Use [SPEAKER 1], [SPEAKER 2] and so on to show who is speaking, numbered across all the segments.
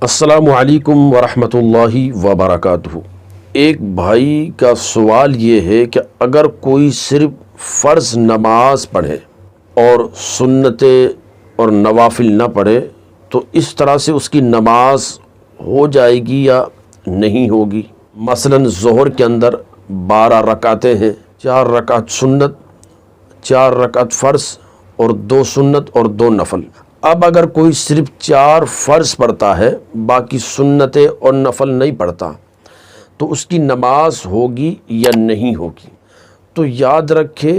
[SPEAKER 1] السلام علیکم ورحمۃ اللہ وبرکاتہ۔ ایک بھائی کا سوال یہ ہے کہ اگر کوئی صرف فرض نماز پڑھے اور سنتیں اور نوافل نہ پڑھے تو اس طرح سے اس کی نماز ہو جائے گی یا نہیں ہوگی؟ مثلاً ظہر کے اندر 12 رکعتیں ہیں، 4 رکعت سنت، 4 رکعت فرض اور 2 سنت اور 2 نفل۔ اب اگر کوئی صرف 4 فرض پڑھتا ہے، باقی سنتیں اور نفل نہیں پڑھتا، تو اس کی نماز ہوگی یا نہیں ہوگی؟ تو یاد رکھے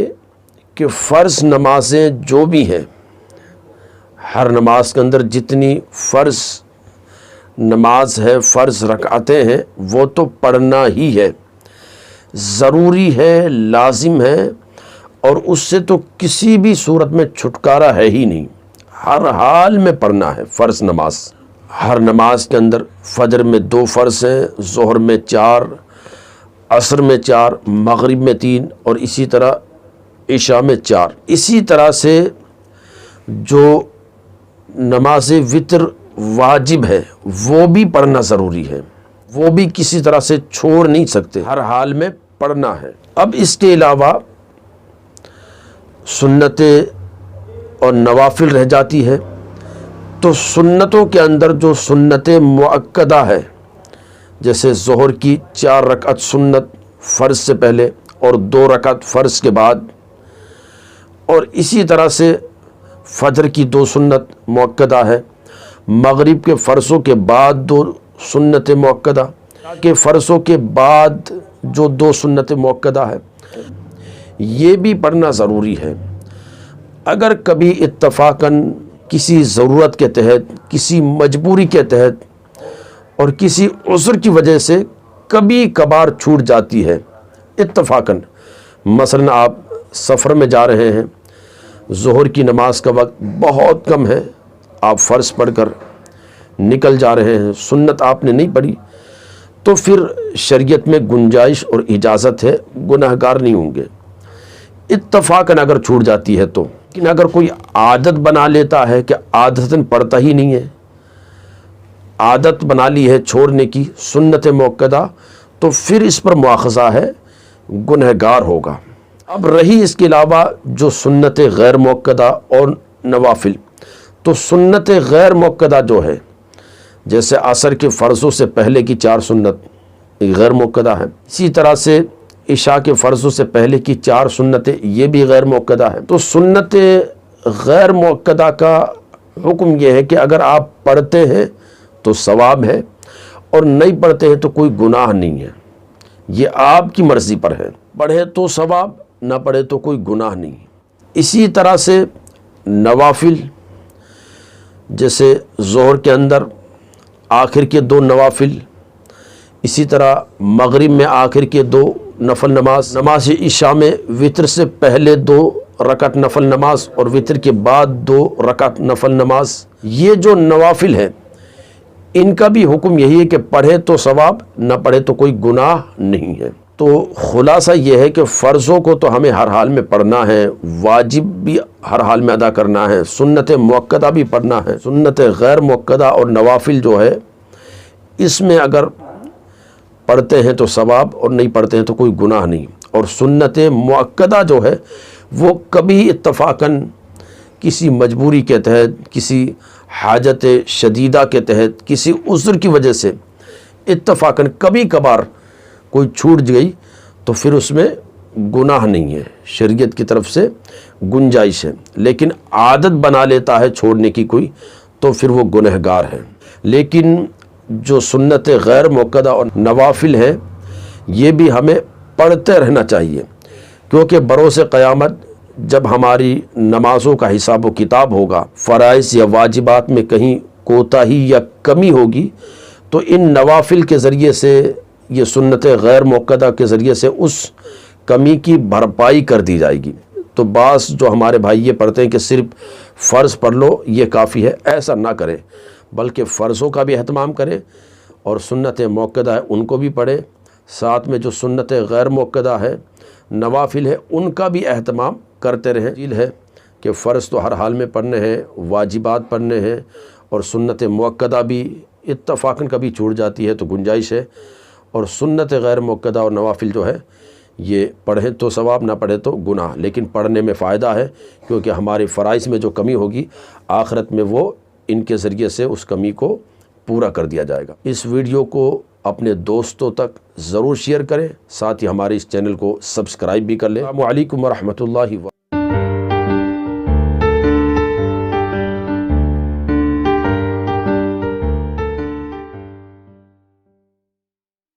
[SPEAKER 1] کہ فرض نمازیں جو بھی ہیں، ہر نماز کے اندر جتنی فرض نماز ہے، فرض رکعتیں ہیں، وہ تو پڑھنا ہی ہے، ضروری ہے، لازم ہے، اور اس سے تو کسی بھی صورت میں چھٹکارا ہے ہی نہیں، ہر حال میں پڑھنا ہے فرض نماز۔ ہر نماز کے اندر فجر میں 2 فرض ہیں، ظہر میں 4، عصر میں 4، مغرب میں 3 اور اسی طرح عشاء میں 4۔ اسی طرح سے جو نماز وتر واجب ہے وہ بھی پڑھنا ضروری ہے، وہ بھی کسی طرح سے چھوڑ نہیں سکتے، ہر حال میں پڑھنا ہے۔ اب اس کے علاوہ سنتیں اور نوافل رہ جاتی ہے، تو سنتوں کے اندر جو سنت مؤکدہ ہے، جیسے ظہر کی 4 رکعت سنت فرض سے پہلے اور 2 رکعت فرض کے بعد، اور اسی طرح سے فجر کی 2 سنت مؤکدہ ہے، مغرب کے فرضوں کے بعد 2 سنت مؤکدہ کے فرضوں کے بعد جو 2 سنت مؤکدہ ہے، یہ بھی پڑھنا ضروری ہے۔ اگر کبھی اتفاقاً کسی ضرورت کے تحت، کسی مجبوری کے تحت اور کسی عذر کی وجہ سے کبھی کبھار چھوٹ جاتی ہے اتفاقاً، مثلاً آپ سفر میں جا رہے ہیں، ظہر کی نماز کا وقت بہت کم ہے، آپ فرض پڑھ کر نکل جا رہے ہیں، سنت آپ نے نہیں پڑھی، تو پھر شریعت میں گنجائش اور اجازت ہے، گناہ گار نہیں ہوں گے اتفاقاً اگر چھوٹ جاتی ہے تو۔ لیکن اگر کوئی عادت بنا لیتا ہے کہ عادتاً پڑھتا ہی نہیں ہے، عادت بنا لی ہے چھوڑنے کی سنت مؤکدہ، تو پھر اس پر مواخذہ ہے، گنہگار ہوگا۔ اب رہی اس کے علاوہ جو سنت غیر مؤکدہ اور نوافل، تو سنت غیر مؤکدہ جو ہے، جیسے عصر کے فرضوں سے پہلے کی 4 سنت غیر مؤکدہ ہے، اسی طرح سے عشاء کے فرضوں سے پہلے کی 4 سنتیں یہ بھی غیر مؤکدہ ہے۔ تو سنت غیر مؤکدہ کا حکم یہ ہے کہ اگر آپ پڑھتے ہیں تو ثواب ہے، اور نہیں پڑھتے ہیں تو کوئی گناہ نہیں ہے، یہ آپ کی مرضی پر ہے، پڑھے تو ثواب، نہ پڑھے تو کوئی گناہ نہیں۔ اسی طرح سے نوافل، جیسے ظہر کے اندر آخر کے 2 نوافل، اسی طرح مغرب میں آخر کے 2 نفل نماز عشاء میں وتر سے پہلے 2 رکعت نفل نماز اور وتر کے بعد 2 رکعت نفل نماز، یہ جو نوافل ہیں ان کا بھی حکم یہی ہے کہ پڑھے تو ثواب، نہ پڑھے تو کوئی گناہ نہیں ہے۔ تو خلاصہ یہ ہے کہ فرضوں کو تو ہمیں ہر حال میں پڑھنا ہے، واجب بھی ہر حال میں ادا کرنا ہے، سنت مؤکدہ بھی پڑھنا ہے، سنت غیر مؤکدہ اور نوافل جو ہے اس میں اگر پڑھتے ہیں تو ثواب اور نہیں پڑھتے ہیں تو کوئی گناہ نہیں۔ اور سنت مؤکدہ جو ہے وہ کبھی اتفاقاً کسی مجبوری کے تحت، کسی حاجت شدیدہ کے تحت، کسی عذر کی وجہ سے اتفاقاً کبھی کبھار کوئی چھوٹ گئی تو پھر اس میں گناہ نہیں ہے، شریعت کی طرف سے گنجائش ہے۔ لیکن عادت بنا لیتا ہے چھوڑنے کی کوئی، تو پھر وہ گنہگار ہے۔ لیکن جو سنت غیر مؤکدہ اور نوافل ہیں یہ بھی ہمیں پڑھتے رہنا چاہیے، کیونکہ بروز قیامت جب ہماری نمازوں کا حساب و کتاب ہوگا، فرائض یا واجبات میں کہیں کوتاہی یا کمی ہوگی، تو ان نوافل کے ذریعے سے، یہ سنت غیر مؤکدہ کے ذریعے سے اس کمی کی بھرپائی کر دی جائے گی۔ تو بعض جو ہمارے بھائی یہ پڑھتے ہیں کہ صرف فرض پڑھ لو یہ کافی ہے، ایسا نہ کریں، بلکہ فرضوں کا بھی اہتمام کریں اور سنت مؤکدہ ہے ان کو بھی پڑھیں، ساتھ میں جو سنت غیر مؤکدہ ہے، نوافل ہے، ان کا بھی اہتمام کرتے رہیں۔ دلیل ہے کہ فرض تو ہر حال میں پڑھنے ہیں، واجبات پڑھنے ہیں، اور سنت مؤکدہ بھی اتفاقاً کبھی چھوٹ جاتی ہے تو گنجائش ہے، اور سنت غیر مؤکدہ اور نوافل جو ہے یہ پڑھیں تو ثواب، نہ پڑھیں تو گناہ، لیکن پڑھنے میں فائدہ ہے، کیونکہ ہمارے فرائض میں جو کمی ہوگی آخرت میں وہ ان کے ذریعے سے اس کمی کو پورا کر دیا جائے گا۔ اس ویڈیو کو اپنے دوستوں تک ضرور شیئر کریں، ساتھ ہی ہمارے اس چینل کو سبسکرائب بھی کر لیں۔ السلام علیکم ورحمۃ اللہ وبرکاتہ۔